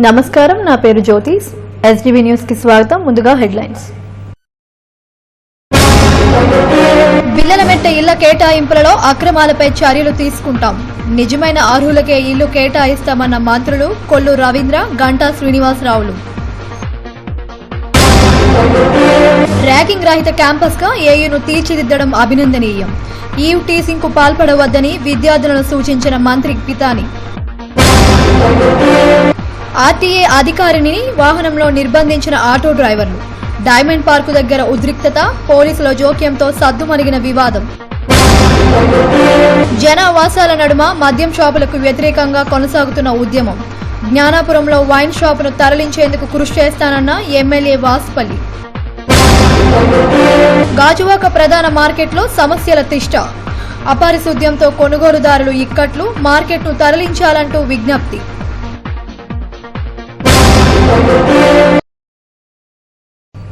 నమస్కారం, నా పేరు జ్యోతిష్. ఎస్డివి న్యూస్ కి స్వాగతం. ముందుగా హెడ్లైన్స్. బిల్లలమెట్ట ఇళ్ల కేటాయింపులలో అక్రమాలపై చర్యలు తీసుకుంటాం. నిజమైన అర్హులకే ఇల్లు కేటాయిస్తామన్న మంత్రులు కొల్లు రవీంద్ర, గంటా శ్రీనివాసరావులు. ర్యాగింగ్ రహిత క్యాంపస్ గా ఏయూను తీర్చిదిద్దడం అభినందనీయం. ఈవ్ టీసింగ్ కు పాల్పడవద్దని విద్యార్థులను సూచించిన మంత్రి పితాని. ఆర్టీఏ అధికారిని వాహనంలో నిర్బంధించిన ఆటో డ్రైవర్లు. డైమండ్ పార్కు దగ్గర ఉద్రిక్తత, పోలీసుల జోక్యంతో సద్దుమణిగిన వివాదం. జనావాసాల నడుమ మద్యం షాపులకు వ్యతిరేకంగా కొనసాగుతున్న ఉద్యమం. జ్ఞానాపురంలో వైన్ షాపును తరలించేందుకు కృషి చేస్తానన్న ఎమ్మెల్యే వాసుపల్లి. గాజువాక ప్రధాన మార్కెట్లో సమస్యల తిష్ట. అపారిశుద్ధ్యంతో కొనుగోలుదారులు ఇక్కట్లు, మార్కెట్ను తరలించాలంటూ విజ్ఞప్తి.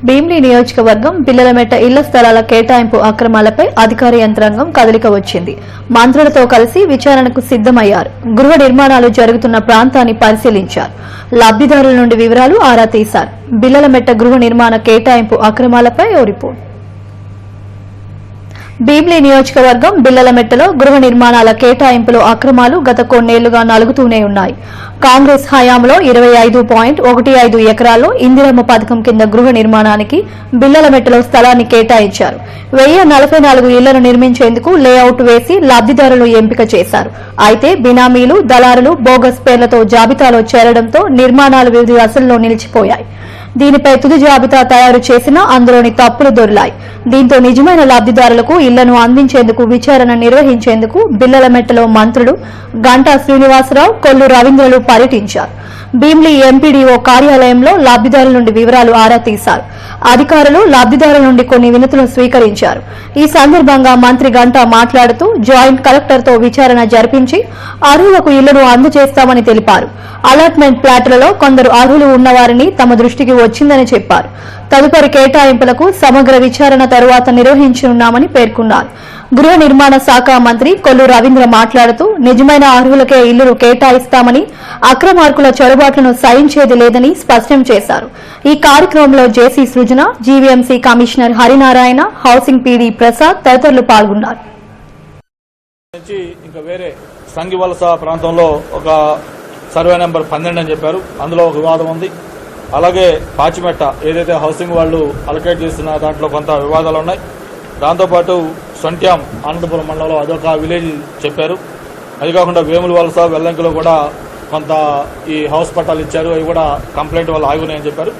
భీమిలి నియోజకవర్గం బిల్లలమెట్ట ఇళ్ల స్థలాల కేటాయింపు అక్రమాలపై అధికార యంత్రాంగం కదలిక వచ్చింది. మంత్రులతో కలిసి విచారణకు సిద్దమయ్యారు. గృహ నిర్మాణాలు జరుగుతున్న ప్రాంతాన్ని పరిశీలించారు. లబ్దిదారుల నుండి వివరాలు ఆరా తీశారు. బిల్లలమెట్ట గృహ నిర్మాణ కేటాయింపు అక్రమాలపై ఓ రిపోర్ట్. భీమిలి నియోజకవర్గం బిల్లలమెట్టలో గృహ నిర్మాణాల కేటాయింపులో అక్రమాలు గత కొన్నేళ్లుగా నలుగుతూనే ఉన్నాయి. కాంగ్రెస్ హయాంలో 25.15 ఎకరాల్లో ఇందిరమ్మ పథకం కింద గృహ నిర్మాణానికి బిల్లలమెట్టలో స్థలాన్ని కేటాయించారు. 1044 ఇళ్లను నిర్మించేందుకు లేఅవుట్ వేసి లబ్దిదారులు ఎంపిక చేశారు. అయితే బినామీలు, దళారులు బోగస్ పేర్లతో జాబితాలో చేరడంతో నిర్మాణాలు వివిధ దశల్లో నిలిచిపోయాయి. దీనిపై తుది జాబితా తయారు చేసినా అందులోని తప్పులు దొర్లాయి. దీంతో నిజమైన లబ్దిదారులకు ఇళ్లను అందించేందుకు విచారణ నిర్వహించేందుకు బిల్లలమెట్టలో మంత్రులు గంటా శ్రీనివాసరావు, కొల్లు రవీంద్రలు పర్యటించారు. భీమిలి ఎంపీడీఓ కార్యాలయంలో లబ్దిదారుల నుండి వివరాలు ఆరా తీశారు. అధికారులు లబ్దిదారుల నుండి కొన్ని వినతులను స్వీకరించారు. ఈ సందర్భంగా మంత్రి గంటా మాట్లాడుతూ జాయింట్ కలెక్టర్తో విచారణ జరిపించి అర్హులకు ఇళ్లను అందజేస్తామని తెలిపారు. అలాట్మెంట్ ప్లాట్లలో కొందరు అర్హులు ఉన్నవారిని తమ దృష్టికి వచ్చిందని చెప్పారు. తదుపరి కేటాయింపులకు సమగ్ర విచారణ తరువాత నిర్వహించనున్నామని పేర్కొన్నారు. గృహ నిర్మాణ శాఖ మంత్రి కొల్లు రవీంద్ర మాట్లాడుతూ నిజమైన అర్హులకే ఇల్లులు కేటాయిస్తామని, అక్రమార్కుల చొరబాట్లను సహించేది లేదని స్పష్టం చేశారు. ఈ కార్యక్రమంలో JC Srujana, GVMC commissioner Harinarayana, housing PD Prasad తదితరులు పాల్గొన్నారు. సంగివలస ప్రాంతంలో ఒక సర్వే నెంబర్ 12 అని చెప్పారు. అందులో ఒక వివాదం ఉంది. అలాగే పాచిమెట్ట ఏదైతే హౌసింగ్ వాళ్ళు అలొకేట్ చేస్తున్న దాంట్లో కొంత వివాదాలు ఉన్నాయి. దాంతోపాటు సొంట్యాం ఆనందపురం మండలంలో అదొక విలేజ్ చెప్పారు. అది కాకుండా వేముల వలస, వెల్లంకిలో కూడా కొంత ఈ హౌస్ పట్టాలు ఇచ్చారు. అవి కూడా కంప్లైంట్ వల్ల ఆగున్నాయని చెప్పారు.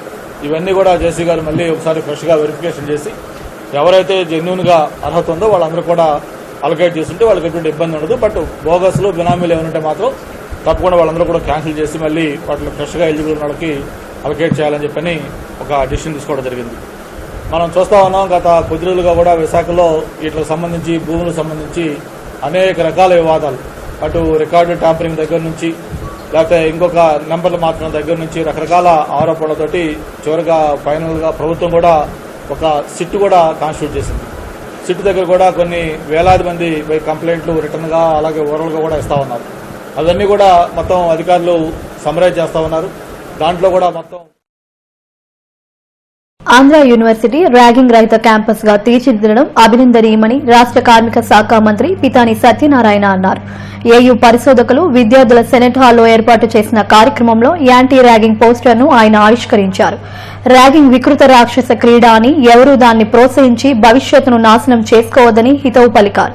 ఇవన్నీ కూడా జేసీ గారు మళ్ళీ ఒకసారి ఫ్రెష్గా వెరిఫికేషన్ చేసి ఎవరైతే జెన్యూన్గా అర్హత ఉందో వాళ్ళందరూ కూడా అలొకేట్ చేస్తుంటే వాళ్ళకి ఎటువంటి ఇబ్బంది ఉండదు. బట్ బోగస్లు, బినామీలు ఏమంటే మాత్రం తప్పకుండా వాళ్ళందరూ కూడా క్యాన్సిల్ చేసి మళ్ళీ వాటిలో ఫ్రెష్గా ఎలిజిబుల్ ఉన్న వాళ్ళకి అలొకేట్ చేయాలని చెప్పని ఒక డిసిషన్ తీసుకోవడం జరిగింది. మనం చూస్తా ఉన్నాం, గత కొద్ది రోజులుగా కూడా విశాఖలో వీటికి సంబంధించి, భూములకు సంబంధించి అనేక రకాల వివాదాలు, అటు రికార్డు ట్యాంపరింగ్ దగ్గర నుంచి లేకపోతే ఇంకొక నెంబర్లు మార్చడం దగ్గర నుంచి రకరకాల ఆరోపణలతోటి చివరిగా ఫైనల్గా ప్రభుత్వం కూడా ఒక సిట్ కూడా కాన్స్టిట్యూట్ చేసింది. సిట్ దగ్గర కూడా కొన్ని వేలాది మంది కంప్లైంట్లు రిటర్న్గా అలాగే ఓరల్గా కూడా ఇస్తా ఉన్నారు. అవన్నీ కూడా మొత్తం అధికారులు సమరైజ్ చేస్తా ఉన్నారు. దాంట్లో కూడా మొత్తం ఆంధ్ర యూనివర్సిటీ ర్యాగింగ్ రహిత క్యాంపస్ గా తీర్చిదిద్దడం అభినందనీయమని రాష్ట కార్మిక శాఖ మంత్రి పితాని సత్యనారాయణ అన్నారు. ఏయూ పరిశోధకులు, విద్యార్థుల సెనెట్ హాల్లో ఏర్పాటు చేసిన కార్యక్రమంలో యాంటీ ర్యాగింగ్ పోస్టర్ను ఆయన ఆవిష్కరించారు. ర్యాగింగ్ వికృత రాక్షస క్రీడ అని, ఎవరూ దాన్ని ప్రోత్సహించి భవిష్యత్తును నాశనం చేసుకోవద్దని హితవు పలికారు.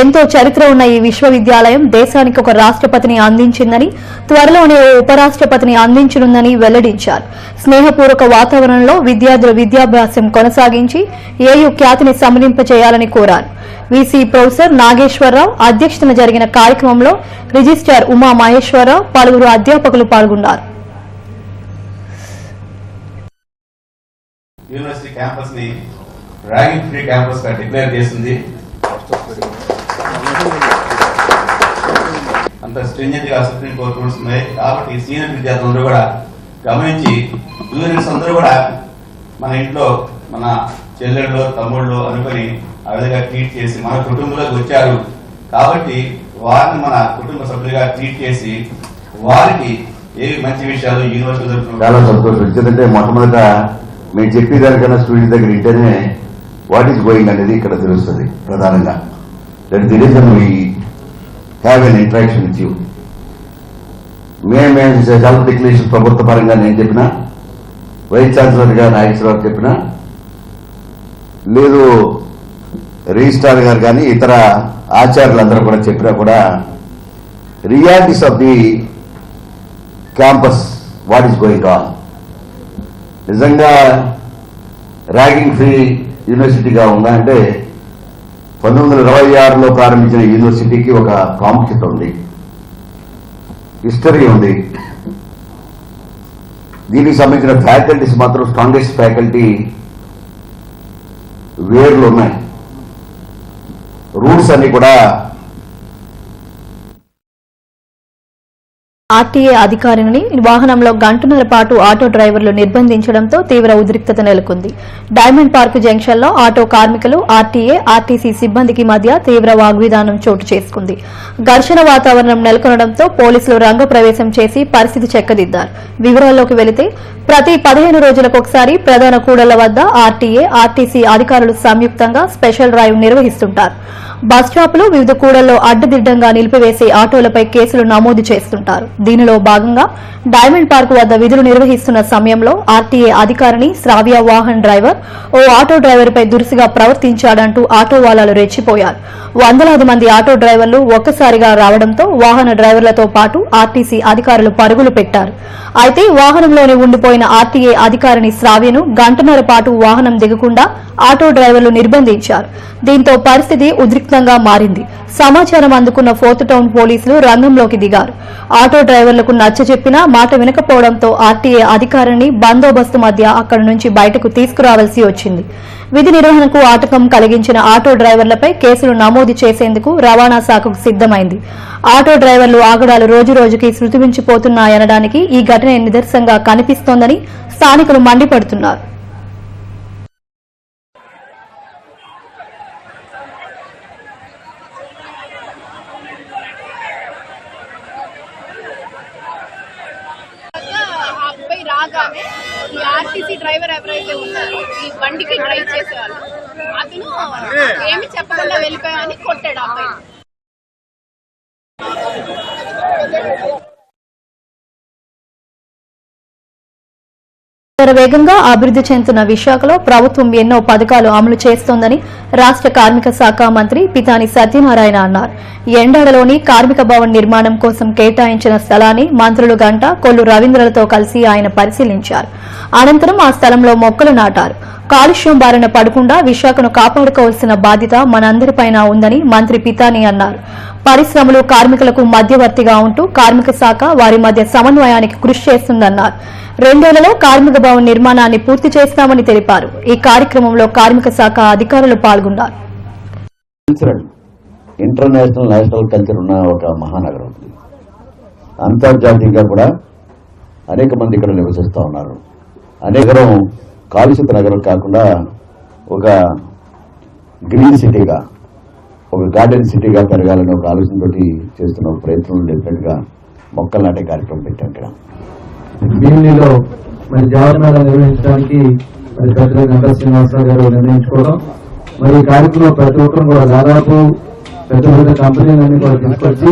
ఎంతో చరిత్ర ఉన్న ఈ విశ్వవిద్యాలయం దేశానికి ఒక రాష్ట్రపతిని అందించిందని, త్వరలోనే ఓ ఉపరాష్ట్రపతిని అందించనుందని వెల్లడించారు. స్నేహపూర్వక వాతావరణంలో విద్యార్థుల విద్యాభ్యాసం కొనసాగించి ఏయూ ఖ్యాతిని సంతరింపచేయాలని కోరారు. వీసీ ప్రొఫెసర్ నాగేశ్వరరావు అధ్యక్షతన జరిగిన కార్యక్రమంలో రిజిస్ట్రార్ ఉమా మహేశ్వరరావు, పలువురు అధ్యాపకులు పాల్గొన్నారు. యూనివర్సిటీ క్యాంపస్ ని ర్యాగింగ్ ఫ్రీ క్యాంపస్ గా డిక్లేర్ చేసింది. అంత స్ట్రింజెంట్ గా సుప్రీం కోర్టు రూల్స్ ఉన్నాయి. కాబట్టి సీనియర్ విద్యార్థులందరూ కూడా గమనించి, జూనియర్స్ అందరూ కూడా మన ఇంట్లో మన చెల్లెళ్ళు, తమ్ముళ్ళు అనుకుని ఆ విధంగా ట్రీట్ చేసి మన కుటుంబంలోకి వచ్చారు. కాబట్టి వారిని మన కుటుంబ సభ్యులుగా ట్రీట్ చేసి వారికి ఏవి మంచి విషయాలు యూనివర్సిటీ చాలా సంతోషం. ఎందుకంటే మొట్టమొదట మేము చెప్పేదానికన్నా స్టూడెంట్స్ దగ్గర ఇంటనే వాట్ ఈస్ గోయింగ్ అనేది ఇక్కడ తెలుస్తుంది ప్రధానంగా. That the reason we have an interaction with you. మేము సెల్ఫ్ డిక్లరేషన్ ప్రభుత్వ పరంగా నేను చెప్పినా, వైస్ ఛాన్సలర్ గా నాగేశ్వరరావు చెప్పినా, లేదు రిజిస్ట్రార్ గారు కానీ ఇతర ఆచార్యులందరూ కూడా చెప్పినా కూడా realities of the campus what is going on, నిజంగా ర్యాగింగ్ ఫ్రీ యూనివర్సిటీగా ఉందా అంటే 1926లో ప్రారంభించిన యూనివర్సిటీకి ఒక ప్రాముఖ్యత ఉంది, హిస్టరీ ఉంది. దీనికి సంబంధించిన ఫ్యాకల్టీస్ మాత్రం స్ట్రాంగెస్ట్ ఫ్యాకల్టీ వేర్లు ఉన్నాయి. రూట్స్ అన్ని కూడా ఆర్టీఏ అధికారిని వాహనంలో గంటన్నర పాటు ఆటో డ్రైవర్లు నిర్బంధించడంతో తీవ్ర ఉద్రిక్తత నెలకొంది. డైమండ్ పార్క్ జంక్షన్లో ఆటో కార్మికులు, ఆర్టీఏ, ఆర్టీసీ సిబ్బందికి మధ్య తీవ్ర వాగ్విధానం చోటు చేసుకుంది. ఘర్షణ వాతావరణం నెలకొనడంతో పోలీసులు రంగప్రవేశం చేసి పరిస్థితి చెక్కదిద్దారు. వివరాల్లోకి వెళితే ప్రతి 15 రోజులకొకసారి ప్రధాన కూడళ్ల వద్ద ఆర్టీఏ, ఆర్టీసీ అధికారులు సంయుక్తంగా స్పెషల్ డ్రైవ్ నిర్వహిస్తుంటారు. బస్ స్టాపులు, వివిధ కూడళ్లలో అడ్డదిడ్డంగా నిలిపివేసి ఆటోలపై కేసులు నమోదు చేస్తుంటారు. దీనిలో భాగంగా డైమండ్ పార్క్ వద్ద విధులు నిర్వహిస్తున్న సమయంలో ఆర్టీఏ అధికారిని శ్రావ్య వాహన్ డ్రైవర్ ఓ ఆటో డ్రైవర్పై దురుసుగా ప్రవర్తించాడంటూ ఆటో వాలాలు రెచ్చిపోయారు. వందలాది మంది ఆటో డ్రైవర్లు ఒక్కసారిగా రావడంతో వాహన డ్రైవర్లతో పాటు ఆర్టీసీ అధికారులు పరుగులు పెట్టారు. అయితే వాహనంలోనే ఉండిపోయిన ఆర్టీఏ అధికారిని శ్రావ్యను గంటన్నర పాటు వాహనం దిగకుండా ఆటో డ్రైవర్లు నిర్బంధించారు. దీంతో పరిస్థితి ఉద్రిక్తంగా మారింది. సమాచారం అందుకున్న ఫోర్త్ టౌన్ పోలీసులు రంగంలోకి దిగారు. ఆటో డ్రైవర్లకు నచ్చజెప్పినా మాట వినకపోవడంతో ఆర్టీఏ అధికారిని బందోబస్తు మధ్య అక్కడి నుంచి బయటకు తీసుకురావాల్సి వచ్చింది. విధి నిర్వహణకు ఆటంకం కలిగించిన ఆటో డ్రైవర్లపై కేసులు నమోదు చేసేందుకు రవాణా శాఖకు సిద్దమైంది. ఆటో డ్రైవర్లు ఆగడాలు రోజురోజుకి శృతిమించిపోతున్నాయనడానికి ఈ ఘటన నిదర్శనంగా కనిపిస్తోందని స్థానికులు మండిపడుతున్నారు. రాగానే ఈ ఆర్టీసీ డ్రైవర్ ఎవరైతే ఉన్నారో ఈ బండికి డ్రైవ్ చేసేవాళ్ళు అతను ఏమి చెప్పకుండా వెళ్ళిపోయామని కొట్టాడు అబ్బాయి. వేగంగా అభివృద్ది చెందుతున్న విశాఖలో ప్రభుత్వం ఎన్నో పథకాలు అమలు చేస్తోందని రాష్ట కార్మిక శాఖ మంత్రి పితాని సత్యనారాయణ అన్నారు. ఎండాడలోని కార్మిక భవన్ నిర్మాణం కోసం కేటాయించిన స్థలాన్ని మంత్రులు గంట, కొల్లు రవీంద్రలతో కలిసి ఆయన పరిశీలించారు. అనంతరం ఆ స్థలంలో మొక్కలు నాటారు. కాలుష్యం బారిన పడకుండా విశాఖను కాపాడుకోవాల్సిన బాధ్యత మనందరిపైన ఉందని మంత్రి పితాని అన్నారు. పరిశ్రమలు కార్మికులకు మధ్యవర్తిగా ఉంటూ కార్మిక శాఖ వారి మధ్య సమన్వయానికి కృషి చేస్తుందన్నారు. 2 ఏళ్లలో కార్మిక భవన్ నిర్మాణాన్ని పూర్తి చేస్తామని తెలిపారు. ఈ కార్యక్రమంలో కార్మిక శాఖ అధికారులు పాల్గొన్నారు. ఇంటర్నేషనల్ నేషనల్ కల్చర్ ఉన్న ఒక మహానగరం, అంతర్జాతీయంగా కూడా అనేక మంది ఇక్కడ నివసిస్తూ ఉన్నారు. అనేకరం కాలుష్యత నగరం కాకుండా ఒక గ్రీన్ సిటీగా, ఒక గార్డెన్ సిటీగా పెరగాలని ఒక ఆలోచనతోటి చేస్తున్న ప్రయత్నం డెఫినెట్ గా మొక్కలు నాటే కార్యక్రమం పెట్టాం. ఇక్కడ భీమిలిలో మరి జాబ్ మేళా నిర్వహించడానికి మరి పెద్దలు గంటా శ్రీనివాసరావు గారు నిర్ణయించుకోవడం, మరి ఈ కార్యక్రమంలో ప్రతి ఒక్కరు కూడా దాదాపు పెద్ద పెద్ద కంపెనీలన్నీ కూడా తీసుకొచ్చి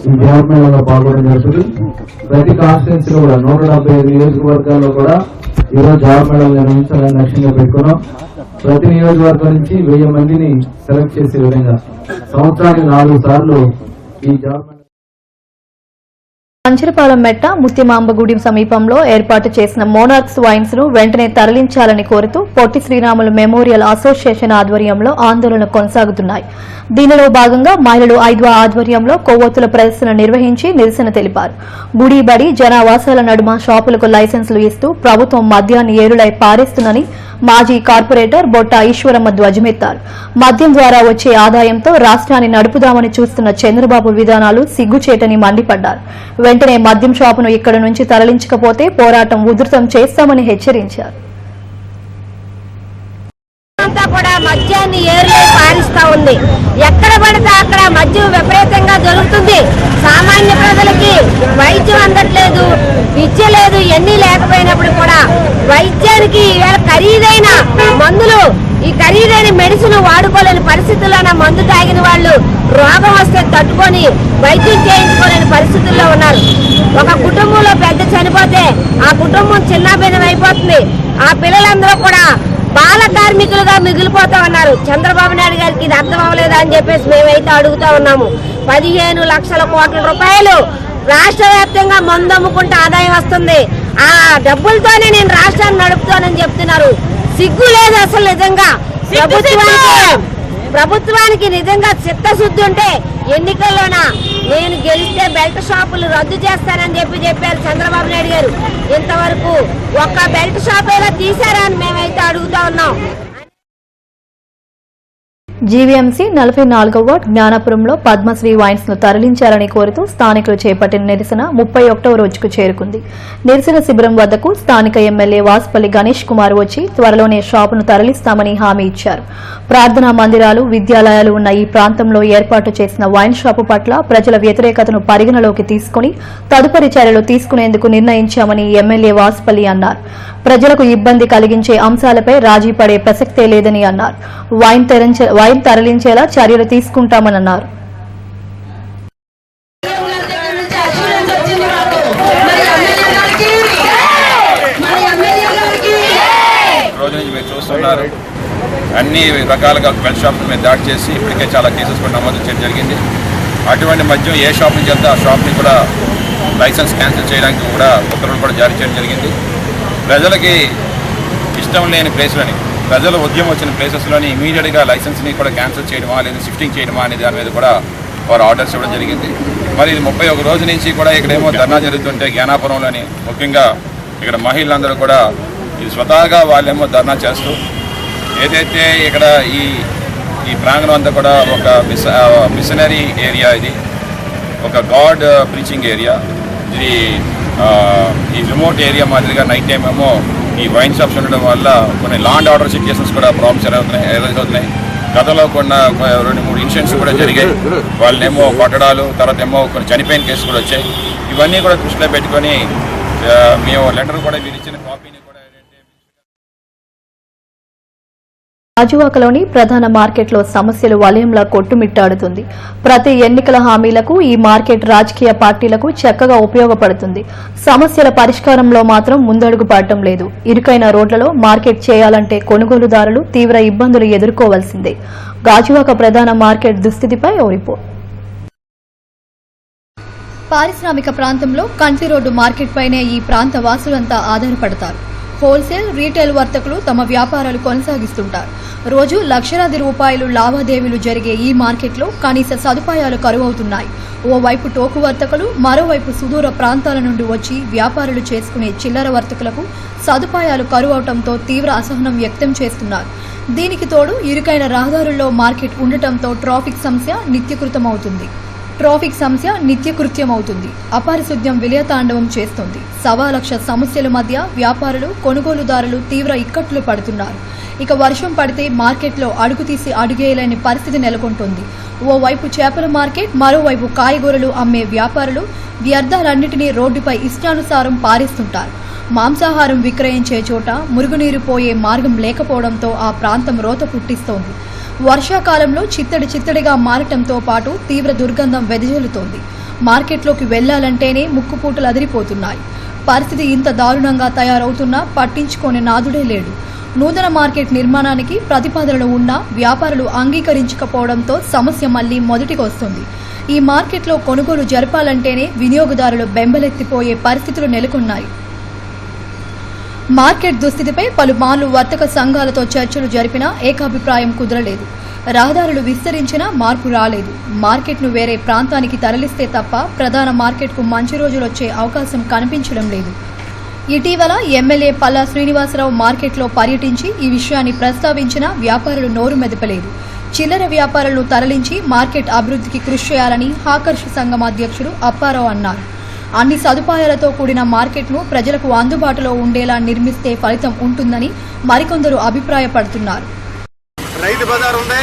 ఈ జాబ్ మేళాలో పాల్గొనడం జరుగుతుంది. ప్రతి కాన్స్టిట్యున్సీలో కూడా 175 నియోజకవర్గాల్లో కూడా ఈరోజు జాబ్ మేళాలు నిర్వహించాలని లక్ష్యంగా పెట్టుకున్నాం. ప్రతి నియోజకవర్గం నుంచి 1000 మందిని సెలెక్ట్ చేసే విధంగా సంవత్సరానికి 4 సార్లు ఈ జాబ్ పంచరపాలెం మెట్ట ముత్యమాంబగూడెం సమీపంలో ఏర్పాటు చేసిన మోనార్క్స్ వైన్స్ ను వెంటనే తరలించాలని కోరుతూ పొట్టి శ్రీరాములు మెమోరియల్ అసోసియేషన్ ఆధ్వర్యంలో ఆందోళన కొనసాగుతున్నాయి. దీనిలో భాగంగా మహిళలు 5వ ఆధ్వర్యంలో కొవ్వొత్తుల ప్రదర్శన నిర్వహించి నిరసన తెలిపారు. గుడి బడి జనావాసాల నడుమ షాపులకు లైసెన్సులు ఇస్తూ ప్రభుత్వం మద్యాన్ని ఏరులై పారేస్తుందని మాజీ కార్పొరేటర్ బొట్ట ఈశ్వరమ్మ ధ్వజమెత్తారు. మద్యం ద్వారా వచ్చే ఆదాయంతో రాష్ట్రాన్ని నడుపుదామని చూస్తున్న చంద్రబాబు విధానాలు సిగ్గుచేటని మండిపడ్డారు. వెంటనే మద్యం షాపును ఇక్కడి నుంచి తరలించకపోతే పోరాటం ఉధృతం చేస్తామని హెచ్చరించారు. మద్యాన్ని ఏరులై పారిస్తా ఉంది. ఎక్కడ పడితే అక్కడ మద్యం విపరీతంగా దొరుకుతుంది. సామాన్య ప్రజలకి వైద్యం అందట్లేదు, విద్య లేదు. ఎన్ని లేకపోయినప్పుడు కూడా వైద్యానికి ఖరీదైన మందులు, ఈ ఖరీదైన మెడిసిన్ వాడుకోలేని పరిస్థితుల్లోన మందు తాగిన వాళ్ళు రోగం వస్తే తట్టుకొని వైద్యం చేయించుకోలేని పరిస్థితుల్లో ఉన్నారు. ఒక కుటుంబంలో పెద్ద చనిపోతే ఆ కుటుంబం చిన్నాభిన్నం అయిపోతుంది. ఆ పిల్లలందరూ కూడా బాల కార్మికులుగా మిగిలిపోతా ఉన్నారు. చంద్రబాబు నాయుడు గారికి ఇది అర్థం అవ్వలేదా అని చెప్పేసి మేమైతే అడుగుతా ఉన్నాము. 15 లక్షల కోట్ల రూపాయలు రాష్ట్ర వ్యాప్తంగా మందు అమ్ముకుంటే ఆదాయం వస్తుంది. ఆ డబ్బులతోనే నేను రాష్ట్రాన్ని నడుపుతానని చెప్తున్నారు. సిగ్గు లేదు అసలు. నిజంగా ప్రభుత్వానికి నిజంగా చిత్తశుద్ధి ఉంటే ఎన్నికల్లోన నేను గెలిస్తే బెల్ట్ షాపులు రద్దు చేస్తానని చెప్పారు చంద్రబాబు నాయుడు గారు. ఇంతవరకు ఒక్క బెల్ట్ షాప్ అయినా తీశారా అని మేమైతే అడుగుతా ఉన్నాం. జీవీఎంసీ 44వ వార్డ్ జ్ఞానాపురంలో పద్మశ్రీ వైన్స్ ను తరలించాలని కోరుతూ స్థానికులు చేపట్టిన నిరసన 31వ రోజుకు చేరుకుంది. నిరసన శిబిరం వద్దకు స్థానిక ఎమ్మెల్యే వాసుపల్లి గణేష్ కుమార్ వచ్చి త్వరలోనే షాపును తరలిస్తామని హామీ ఇచ్చారు. ప్రార్థనా మందిరాలు, విద్యాలయాలు ఉన్న ఈ ప్రాంతంలో ఏర్పాటు చేసిన వైన్ షాపు పట్ల ప్రజల వ్యతిరేకతను పరిగణలోకి తీసుకుని తదుపరి చర్యలు తీసుకునేందుకు నిర్ణయించామని ఎమ్మెల్యే వాసుపల్లి అన్నారు. ప్రజలకు ఇబ్బంది కలిగించే అంశాలపై రాజీ పడే ప్రసక్తే లేదని అన్నారు. వైన్ తరలించేలా చర్యలు తీసుకుంటామన్నారు. రోజు నుంచి మీరు చూస్తున్నారు, అన్ని రకాలుగా బెల్ట్ షాపుల మీద దాడి చేసి ఇప్పటికే చాలా కేసెస్ కూడా నమోదు చేయడం జరిగింది. అటువంటి మద్యం ఏ షాప్ నుంచి వెళ్తే ఆ షాప్ని కూడా లైసెన్స్ క్యాన్సిల్ చేయడానికి కూడా ఉత్తర్వులు కూడా జారీ చేయడం జరిగింది. ప్రజలకి ఇష్టం లేని ప్లేస్లని, ప్రజల ఉద్యమం వచ్చిన ప్లేసెస్లోని ఇమీడియట్గా లైసెన్స్ని కూడా క్యాన్సిల్ చేయడమా లేదా షిఫ్టింగ్ చేయడమా అనే దాని మీద కూడా వారు ఆర్డర్స్ ఇవ్వడం జరిగింది. మరి ఇది 31 రోజు నుంచి కూడా ఇక్కడేమో ధర్నా జరుగుతుంటే జ్ఞానాపురంలోని ముఖ్యంగా ఇక్కడ మహిళలందరూ కూడా ఇది స్వతహాగా వాళ్ళేమో ధర్నా చేస్తూ ఏదైతే ఇక్కడ ఈ ప్రాంగణం అంతా కూడా ఒక మిషనరీ ఏరియా, ఇది ఒక గాడ్ ప్రీచింగ్ ఏరియా. ఇది ఈ రిమోట్ ఏరియా మాదిరిగా నైట్ టైం ఏమో ఈ వైన్ షాప్స్ ఉండడం వల్ల కొన్ని లా అండ్ ఆర్డర్ సిచ్యుయేషన్స్ కూడా ప్రాబ్లమ్స్ ఎదురవుతున్నాయి. గతంలో కొన్ని 2-3 ఇన్సిడెంట్స్ కూడా జరిగాయి. వాళ్ళనేమో కొట్టడాలు, తర్వాత ఏమో కొన్ని చనిపోయిన కేసులు కూడా వచ్చాయి. ఇవన్నీ కూడా దృష్టిలో పెట్టుకొని మేము లెటర్ కూడా వీరు ఇచ్చిన కాపీని కూడా రాజువాకలోని ప్రధాన మార్కెట్లో సమస్యలు వలయంలా కొట్టుమిట్టాడుతుంది. ప్రతి ఎన్నికల హామీలకు ఈ మార్కెట్ రాజకీయ పార్టీలకు చక్కగా ఉపయోగపడుతుంది. సమస్యల పరిష్కారంలో మాత్రం ముందడుగు పడటం లేదు. ఇరుకైన రోడ్లలో మార్కెట్ చేయాలంటే కొనుగోలుదారులు తీవ్ర ఇబ్బందులు ఎదుర్కోవాల్సిందే. గాజువాక ప్రధాన మార్కెట్ దుస్థితిపై ఓ రిపోర్ట్. పారిశ్రామిక ప్రాంతంలో కంటి రోడ్డు మార్కెట్ పైనే ఈ ప్రాంత వాసులంతా ఆధారపడతారు. హోల్సేల్, రీటైల్ వర్తకులు తమ వ్యాపారాలు కొనసాగిస్తుంటారు. రోజు లక్షలాది రూపాయలు లావాదేవీలు జరిగే ఈ మార్కెట్లో కనీస సదుపాయాలు కరువవుతున్నాయి. ఓవైపు టోకు వర్తకులు, మరోవైపు సుదూర ప్రాంతాల నుండి వచ్చి వ్యాపారాలు చేసుకునే చిల్లర వర్తకులకు సదుపాయాలు కరువవటంతో తీవ్ర అసహనం వ్యక్తం చేస్తున్నారు. దీనికి తోడు ఇరుకైన రహదారుల్లో మార్కెట్ ఉండటంతో ట్రాఫిక్ నిత్యకృత్యమవుతుంది. అపారిశుద్ధ్యం విలయతాండవం చేస్తోంది. 1.25 లక్ష సమస్యల మధ్య వ్యాపారులు, కొనుగోలుదారులు తీవ్ర ఇక్కట్లు పడుతున్నారు. ఇక వర్షం పడితే మార్కెట్లో అడుగు తీసి అడుగేయలేని పరిస్థితి నెలకొంటోంది. ఓవైపు చేపల మార్కెట్, మరోవైపు కాయగూరలు అమ్మే వ్యాపారులు వ్యర్థాలన్నింటినీ రోడ్డుపై ఇష్టానుసారం పారేస్తుంటారు. మాంసాహారం విక్రయించే చోట మురుగునీరు పోయే మార్గం లేకపోవడంతో ఆ ప్రాంతం రోత పుట్టిస్తోంది. వర్షాకాలంలో చిత్తడిగా మారటంతో పాటు తీవ్ర దుర్గంధం వెదజల్లుతోంది. మార్కెట్లోకి వెళ్లాలంటేనే ముక్కుపూటలు అదిరిపోతున్నాయి. పరిస్థితి ఇంత దారుణంగా తయారవుతున్నా పట్టించుకోని నాదుడే లేడు. నూతన మార్కెట్ నిర్మాణానికి ప్రతిపాదనలు ఉన్నా వ్యాపారులు అంగీకరించకపోవడంతో సమస్య మళ్లీ మొదటికి వస్తుంది. ఈ మార్కెట్లో కొనుగోలు జరపాలంటేనే వినియోగదారులు బెంబలెత్తిపోయే పరిస్థితులు నెలకొన్నాయి. మార్కెట్ దుస్థితిపై పలుమార్లు వర్తక సంఘాలతో చర్చలు జరిపినా ఏకాభిప్రాయం కుదరలేదు. రహదారులు విస్తరించినా మార్పు రాలేదు. మార్కెట్ను వేరే ప్రాంతానికి తరలిస్తే తప్ప ప్రధాన మార్కెట్కు మంచి రోజులొచ్చే అవకాశం కనిపించడం లేదు. ఇటీవల ఎమ్మెల్యే పల్లా శ్రీనివాసరావు మార్కెట్లో పర్యటించి ఈ విషయాన్ని ప్రస్తావించినా వ్యాపారులు నోరు మెదపలేదు. చిల్లర వ్యాపారులను తరలించి మార్కెట్ అభివృద్ధికి కృషి చేయాలని హాకర్ష సంఘం అధ్యక్షుడు అప్పారావు అన్నారు. అన్ని సదుపాయాలతో కూడిన మార్కెట్ను ప్రజలకు అందుబాటులో ఉండేలా నిర్మిస్తే ఫలితం ఉంటుందని మరికొందరు అభిప్రాయపడుతున్నారు. రైతు బజార్ ఉంది,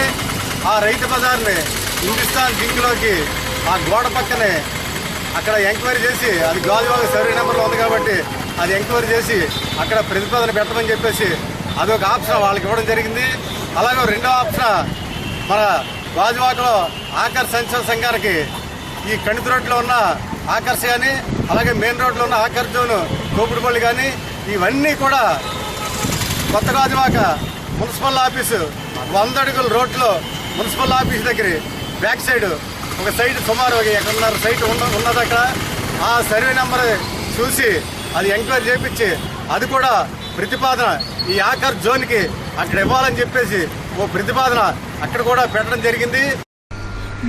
ఆ రైతు బజార్ని హిందుస్థాన్ జింక్లోకి ఆ గోడ పక్కనే అక్కడ ఎంక్వైరీ చేసి, అది గాజువాక సర్వే నెంబర్లో ఉంది కాబట్టి అది ఎంక్వైరీ చేసి అక్కడ ప్రతిపాదన పెట్టమని చెప్పేసి అదొక ఆప్షన్ వాళ్ళకి ఇవ్వడం జరిగింది. అలాగే రెండో ఆప్షన్ మన గాజువాకలో ఆకర్ష్ సంక్షేమ సంఘానికి ఈ కణితి రోడ్లో ఉన్న ఆకర్ష్ కానీ, అలాగే మెయిన్ రోడ్లో ఉన్న ఆకర్ష్ జోన్ తోపుడుపల్లి కానీ, ఇవన్నీ కూడా కొత్త గాజువాక మున్సిపల్ ఆఫీసు 100 అడుగుల రోడ్లో మున్సిపల్ ఆఫీస్ దగ్గర బ్యాక్ సైడ్ ఒక సైట్ సుమారు 1.5 సైట్ ఉన్నది. అక్కడ ఆ సర్వే నెంబర్ చూసి అది ఎంక్వైరీ చేయించి అది కూడా ప్రతిపాదన ఈ ఆకర్ష్ జోన్కి అక్కడ ఇవ్వాలని చెప్పేసి ఓ ప్రతిపాదన అక్కడ కూడా పెట్టడం జరిగింది.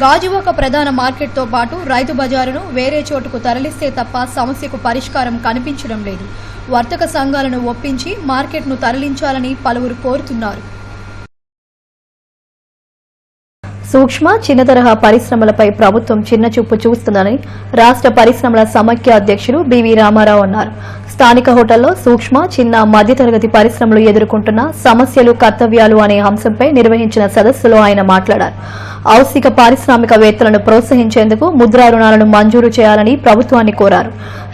గాజువాక ప్రధాన మార్కెట్తో పాటు రైతు బజారును వేరే చోటుకు తరలిస్తే తప్ప సమస్యకు పరిష్కారం కనిపించడం లేదు. వర్తక సంఘాలను ఒప్పించి మార్కెట్ను తరలించాలని పలువురు కోరుతున్నారు. సూక్ష్మ చిన్న తరహా పరిశ్రమలపై ప్రభుత్వం చిన్నచూపు చూస్తుందని రాష్ట్ర పరిశ్రమల సమైక్య అధ్యక్షుడు బివి రామారావు అన్నారు. స్థానిక హోటల్లో సూక్ష్మ చిన్న మధ్యతరగతి పరిశ్రమలు ఎదుర్కొంటున్న సమస్యలు కర్తవ్యాలు అనే అంశంపై నిర్వహించిన సదస్సులో ఆయన మాట్లాడారు. ఔత్సాహిక పారిశ్రామికవేత్తలను ప్రోత్సహించేందుకు ముద్రా రుణాలను మంజూరు చేయాలని ప్రభుత్వాన్ని కోరారు.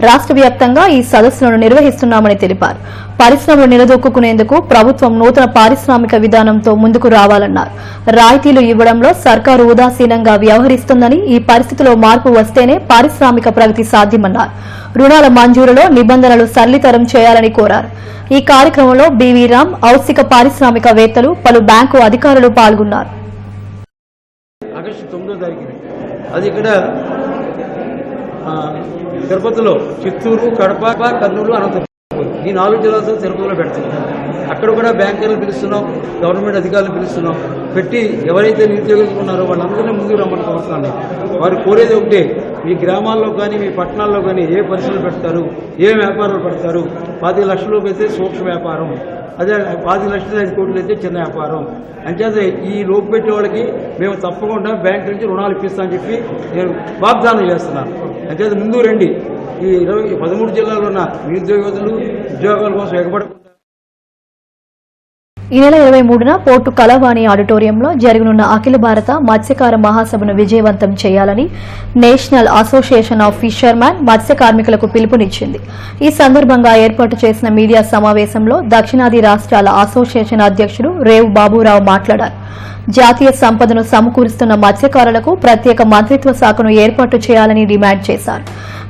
రాష్ట్ర వ్యాప్తంగా ఈ సదస్సులను నిర్వహిస్తున్నామని తెలిపారు. పరిశ్రమలు నిలదొక్కునేందుకు ప్రభుత్వం నూతన పారిశ్రామిక విధానంతో ముందుకు రావాలన్నారు. రాయితీలు ఇవ్వడంలో సర్కారు ఉదాసీనంగా వ్యవహరిస్తుందని, ఈ పరిస్థితిలో మార్పు వస్తేనే పారిశ్రామిక ప్రగతి సాధ్యమన్నారు. రుణాల మంజూరులో నిబంధనలు సరళీతరం చేయాలని కోరారు. ఈ కార్యక్రమంలో బివి రామ్, ఔత్సాహిక పారిశ్రామికవేత్తలు, పలు బ్యాంకు అధికారులు పాల్గొన్నారు. ఆగస్టు 9వ తారీఖున అది ఇక్కడ తిరుపతిలో చిత్తూరు, కడప, కర్నూలు, అనంతపురం ఈ 4 జిల్లాలతో తిరుపతిలో పెడుతున్నాం. అక్కడ కూడా బ్యాంకర్లు పిలుస్తున్నాం, గవర్నమెంట్ అధికారులు పిలుస్తున్నాం. పెట్టి ఎవరైతే నిరుద్యోగులు ఉన్నారో వాళ్ళందరినీ ముందుకు రమ్మని కోరుతున్నాను. వారు కోరేది ఒకటే, మీ గ్రామాల్లో కానీ మీ పట్టణాల్లో కానీ ఏ పరిశ్రమలు పెడతారు, ఏ వ్యాపారాలు పెడతారు. 10 లక్షలకు అయితే సూక్ష్మ వ్యాపారం, అదే 10 లక్షలు 5 కోట్లు అయితే చిన్న వ్యాపారం. అంచేత ఈ లోపు పెట్టే వాళ్ళకి మేము తప్పకుండా బ్యాంక్ నుంచి రుణాలు ఇప్పిస్తామని చెప్పి నేను వాగ్దానం చేస్తున్నాను. అంచేత ముందు రండి. ఈ 13 జిల్లాల్లో ఉన్న నిరుద్యోగులు ఉద్యోగాల కోసం ఎగబడకుండా ఈ నెల 23న పోర్టు కళావాణి ఆడిటోరియంలో జరగనున్న అఖిల భారత మత్స్యకార మహాసభను విజయవంతం చేయాలని నేషనల్ అసోసియేషన్ ఆఫ్ ఫిషర్మెన్ మత్స్య కార్మికులకు పిలుపునిచ్చింది. ఈ సందర్భంగా ఏర్పాటు చేసిన మీడియా సమావేశంలో దక్షిణాది రాష్ట్రాల అసోసియేషన్ అధ్యక్షుడు రేవు బాబురావు మాట్లాడారు. జాతీయ సంపదను సమకూరుస్తున్న మత్స్యకారులకు ప్రత్యేక మంత్రిత్వ శాఖను ఏర్పాటు చేయాలని డిమాండ్ చేశారు.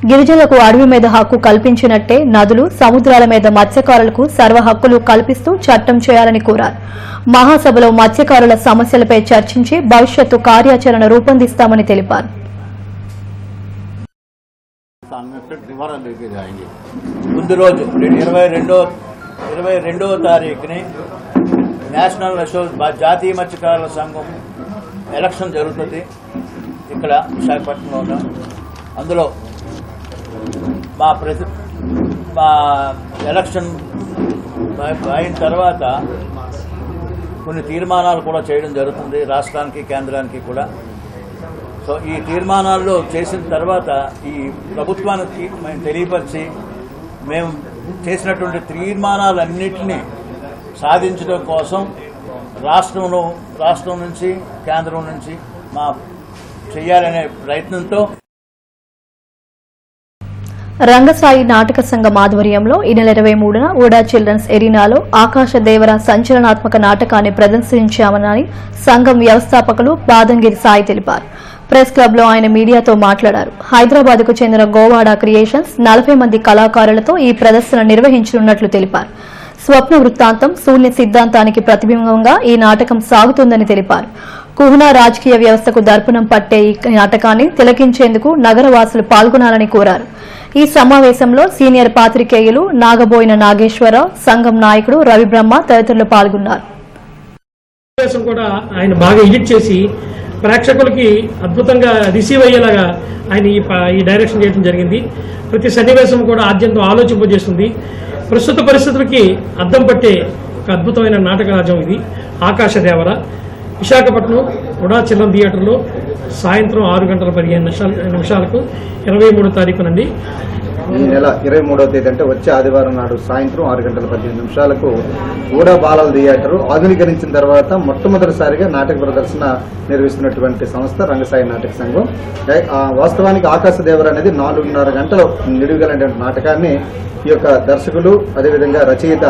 గిరిజనులకు అడవి మీద హక్కు కల్పించినట్టే నదులు, సముద్రాల మీద మత్స్యకారులకు సర్వ హక్కులు కల్పిస్తూ చట్టం చేయాలని కోరారు. మహాసభలో మత్స్యకారుల సమస్యలపై చర్చించి భవిష్యత్తు కార్యాచరణ రూపొందిస్తామని తెలిపారు. ముందు రోజు 22వ తారీఖుని నేషనల్ జాతీయ మత్స్యకారుల సంఘం ఎలక్షన్ జరుగుతుంది ఇక్కడ విశాఖపట్నంలో. అందులో మా ఎలక్షన్ అయిన తర్వాత కొన్ని తీర్మానాలు కూడా చేయడం జరుగుతుంది రాష్ట్రానికి, కేంద్రానికి కూడా. సో ఈ తీర్మానాల్లో చేసిన తర్వాత ఈ ప్రభుత్వానికి మేము తెలియపరిచి మేము చేసినటువంటి తీర్మానాలన్నింటినీ సాధించడం కోసం రాష్ట్రం నుంచి కేంద్రం నుంచి మా చేయాలనే ప్రయత్నంతో రంగసాయి నాటక సంఘం ఆధ్వర్యంలో ఈ నెల 23న ఊడా చిల్డ్రన్స్ ఎరీనాలో ఆకాశ దేవర సంచలనాత్మక నాటకాన్ని ప్రదర్శించామని సంఘం వ్యవస్థాపకులు బాదంగిరి సాయి తెలిపారు. ప్రెస్ క్లబ్ లో ఆయన మీడియాతో మాట్లాడారు. హైదరాబాద్ కు చెందిన గోవాడ క్రియేషన్స్ 40 మంది కళాకారులతో ఈ ప్రదర్శన నిర్వహించనున్నట్లు తెలిపారు. స్వప్న వృత్తాంతం, శూన్య సిద్ధాంతానికి ప్రతిబింబంగా ఈ నాటకం సాగుతుందని తెలిపారు. కుహనా రాజకీయ వ్యవస్థకు దర్పణం పట్టే ఈ నాటకాన్ని తిలకించేందుకు నగరవాసులు పాల్గొనాలని కోరారు. ఈ సమావేశంలో సీనియర్ పాత్రికేయులు నాగబోయిన నాగేశ్వరరావు, సంఘం నాయకుడు రవిబ్రహ్మ తదితరులు పాల్గొన్నారు. కూడా ఆయన బాగా ఎడిట్ చేసి ప్రేక్షకులకి అద్భుతంగా రిసీవ్ అయ్యేలాగా ఆయన ఈ డైరెక్షన్ చేయడం జరిగింది. ప్రతి సన్నివేశం కూడా ఆద్యంతం ఆలోచింపజేస్తుంది. ప్రస్తుత పరిస్థితులకి అద్దం పట్టే ఒక అద్భుతమైన నాటకరాజ్యం ఇది ఆకాశదేవర. విశాఖపట్నం ఉడా చిల్డ్రన్ థియేటర్లో సాయంత్రం 6:15 నిమిషాలకు 23వ తారీఖునండి. ఈ నెల 23వ తేదీ అంటే వచ్చే ఆదివారం నాడు సాయంత్రం 6:15 కూడా బాలల థియేటర్ ఆధునీకరించిన తర్వాత మొట్టమొదటిసారిగా నాటక ప్రదర్శన నిర్వహిస్తున్నటువంటి సంస్థ రంగసాయి నాటక సంఘం. వాస్తవానికి ఆకాశదేవర అనేది 4.5 గంటలు నిడివిగలైనటువంటి నాటకాన్ని ఈ యొక్క దర్శకులు అదేవిధంగా రచయిత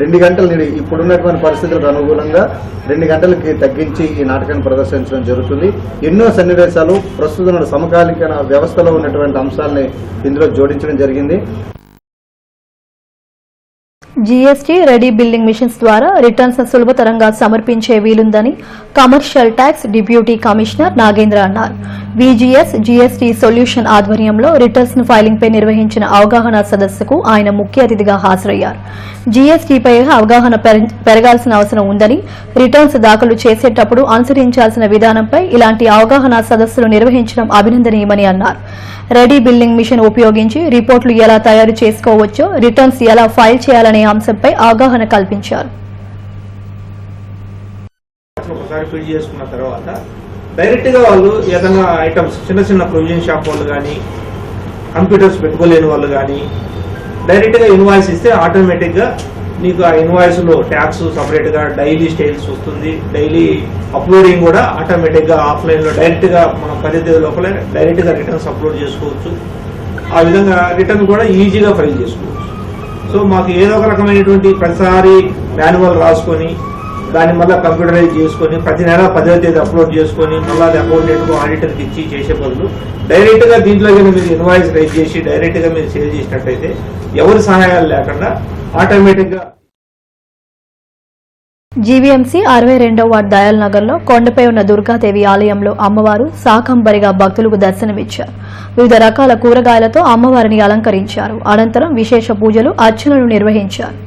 2 గంటలు ఇప్పుడున్నటువంటి పరిస్థితులకు అనుగుణంగా 2 గంటలకి తగ్గించి ఈ నాటకాన్ని ప్రదర్శించడం జరుగుతుంది. ఎన్నో సన్నివేశాలు ప్రస్తుతం సమకాలీన వ్యవస్థలో ఉన్నటువంటి అంశాలని ఇందులో జోడించడం జరిగింది. జీఎస్టీ రెడీ బిల్లింగ్ మిషన్స్ ద్వారా రిటర్న్స్ సులభతరంగా సమర్పించే వీలుందని commercial tax deputy commissioner Nagendra అన్నారు. విజిఎస్ జీఎస్టీ సొల్యూషన్ ఆధ్వర్యంలో రిటర్న్స్ ఫైలింగ్ పై నిర్వహించిన అవగాహన సదస్సుకు ఆయన ముఖ్య అతిథిగా హాజరయ్యారు. జీఎస్టీపై అవగాహన పెరగాల్సిన అవసరం ఉందని, రిటర్న్స్ దాఖలు చేసేటప్పుడు అనుసరించాల్సిన విధానంపై ఇలాంటి అవగాహన సదస్సులు నిర్వహించడం అభినందనీయమని అన్నారు. రెడీ బిల్లింగ్ మిషన్ ఉపయోగించి రిపోర్టులు ఎలా తయారు చేసుకోవచ్చో, రిటర్న్స్ ఎలా ఫైల్ చేయాలనే అంశంపై అవగాహన కల్పించారు. ఒకసారి ఫిల్ చేసుకున్న తర్వాత డైరెక్ట్ గా వాళ్ళు ఏదైనా ఐటమ్స్ చిన్న ప్రొవిజన్ షాప్ వాళ్ళు కానీ, కంప్యూటర్స్ పెట్టుకోలేని వాళ్ళు కానీ డైరెక్ట్ గా ఇన్వాయిస్ ఇస్తే ఆటోమేటిక్ గా నీకు ఆ ఇన్వాయిస్ లో ట్యాక్స్ సపరేట్ గా డైలీ స్టేల్స్ వస్తుంది. డైలీ అప్లోడింగ్ కూడా ఆటోమేటిక్ గా ఆఫ్లైన్ లో డైరెక్ట్ గా మనం 10 తేదీ లోపల డైరెక్ట్ గా రిటర్న్స్ అప్లోడ్ చేసుకోవచ్చు. ఆ విధంగా రిటర్న్ కూడా ఈజీగా ఫైల్ చేసుకోవచ్చు. సో మాకు ఏదో ఒక రకమైనటువంటి ప్రతిసారి మాన్యువల్ రాసుకొని దాన్ని మళ్ళీ కంప్యూటరైజ్ చేసుకొని ప్రతి నెల 10వ తేదీ అప్లోడ్ చేసుకొని మళ్ళీ అది అకౌంటెంట్ ఆడిటర్కి ఇచ్చి చేసే బదులు డైరెక్ట్ గా దీంట్లో మీరు ఇన్వాయిస్ రైజ్ చేసి డైరెక్ట్ గా మీరు సేల్ చేసినట్టయితే ఎవరి సహాయాలు లేకుండా ఆటోమేటిక్ గా. జీవీఎంసీ 62వ వార్డు దయాల్ నగర్ లో కొండపై ఉన్న దుర్గాదేవి ఆలయంలో అమ్మవారు శాకంబరిగా భక్తులకు దర్శనమిచ్చారు. వివిధ రకాల కూరగాయలతో అమ్మవారిని అలంకరించారు. అనంతరం విశేష పూజలు, అర్చనలు నిర్వహించారు.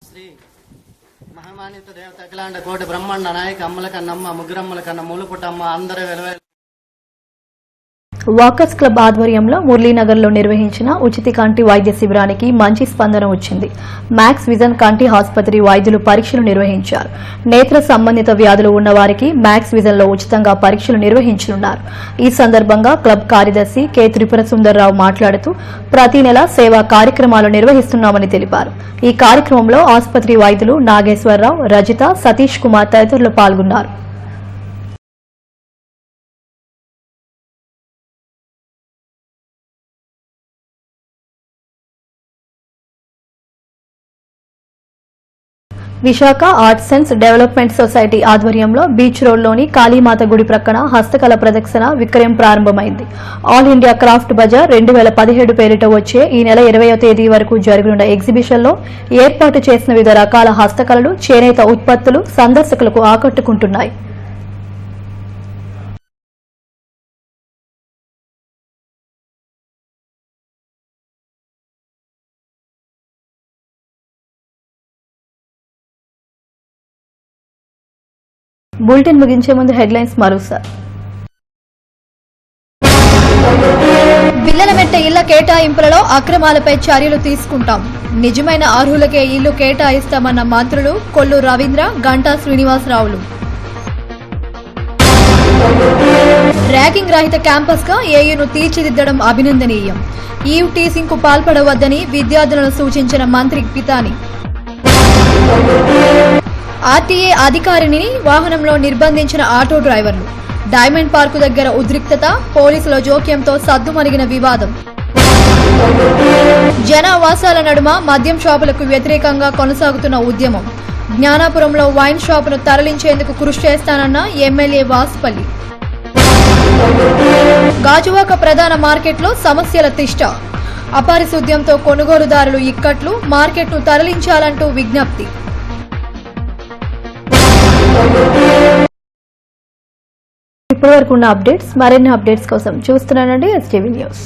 శ్రీ మహామాన్యత దేవత అఖిలాండ కోటి బ్రహ్మాండ నాయక అమ్మల కన్నమ్మ ముగ్గురమ్మల కన్న మూలపుటమ్మ అందరూ వెలవెల. వాకర్స్ క్లబ్ ఆధ్వర్యంలో మురళీనగర్లో నిర్వహించిన ఉచిత కంటి వైద్య శిబిరానికి మంచి స్పందన వచ్చింది. మ్యాక్స్ విజన్ కంటి ఆసుపత్రి వైద్యులు పరీక్షలు నిర్వహించారు. నేత్ర సంబంధిత వ్యాధులు ఉన్న వారికి మ్యాక్స్ విజన్ లో ఉచితంగా పరీక్షలు నిర్వహించనున్నారు. ఈ సందర్భంగా క్లబ్ కార్యదర్శి కె త్రిపుర సుందర్రావు మాట్లాడుతూ ప్రతి నెల సేవా కార్యక్రమాలు నిర్వహిస్తున్నామని తెలిపారు. ఈ కార్యక్రమంలో ఆసుపత్రి వైద్యులు నాగేశ్వరరావు, రజిత, సతీష్ కుమార్ తదితరులు పాల్గొన్నారు. Visakha arts sense development society ఆధ్వర్యంలో బీచ్ రోడ్లోని కాళీమాత గుడి ప్రక్కన హస్తకళ ప్రదర్శన విక్రయం ప్రారంభమైంది. ఆల్ ఇండియా క్రాఫ్ట్ బజార్ 2017 పేరిట వచ్చే ఈ నెల 20వ తేదీ వరకు జరగనున్న ఎగ్జిబిషన్లో ఏర్పాటు చేసిన వివిధ రకాల హస్తకళలు, చేనేత ఉత్పత్తులు సందర్శకులకు ఆకట్టుకుంటున్నాయి. బులెటిన్ ముగించే ముందు హెడ్లైన్స్ మరోసారి. బిల్లలమెట్ట ఇళ్ల కేటాయింపులలో అక్రమాలపై చర్యలు తీసుకుంటాం. నిజమైన అర్హులకే ఇల్లు కేటాయిస్తామన్న మంత్రులు కొల్లు రవీంద్ర, గంటా శ్రీనివాసరావులు. ర్యాగింగ్ రహిత క్యాంపస్ గా ఏయూను తీర్చిదిద్దడం అభినందనీయం. ఈవ్ టీసింగ్ కు పాల్పడవద్దని విద్యార్థులను సూచించిన మంత్రి పితాని. ఆర్టీఏ అధికారిని వాహనంలో నిర్బంధించిన ఆటో డ్రైవర్లు. డైమండ్ పార్కు దగ్గర ఉద్రిక్తత, పోలీసుల జోక్యంతో సద్దుమణిగిన వివాదం. జనావాసాల నడుమ మద్యం షాపులకు వ్యతిరేకంగా కొనసాగుతున్న ఉద్యమం. జ్ఞానాపురంలో వైన్ షాపును తరలించేందుకు కృషి చేస్తానన్న ఎమ్మెల్యే వాసుపల్లి. గాజువాక ప్రధాన మార్కెట్లో సమస్యల తిష్ట. అపారిశుద్ధ్యంతో కొనుగోలుదారులు ఇక్కట్లు, మార్కెట్ను తరలించాలంటూ విజ్ఞప్తి. ఇప్పటివరకు ఉన్న అప్డేట్స్, మరిన్ని అప్డేట్స్ కోసం చూస్తున్నానండి ఎస్టీవీ న్యూస్.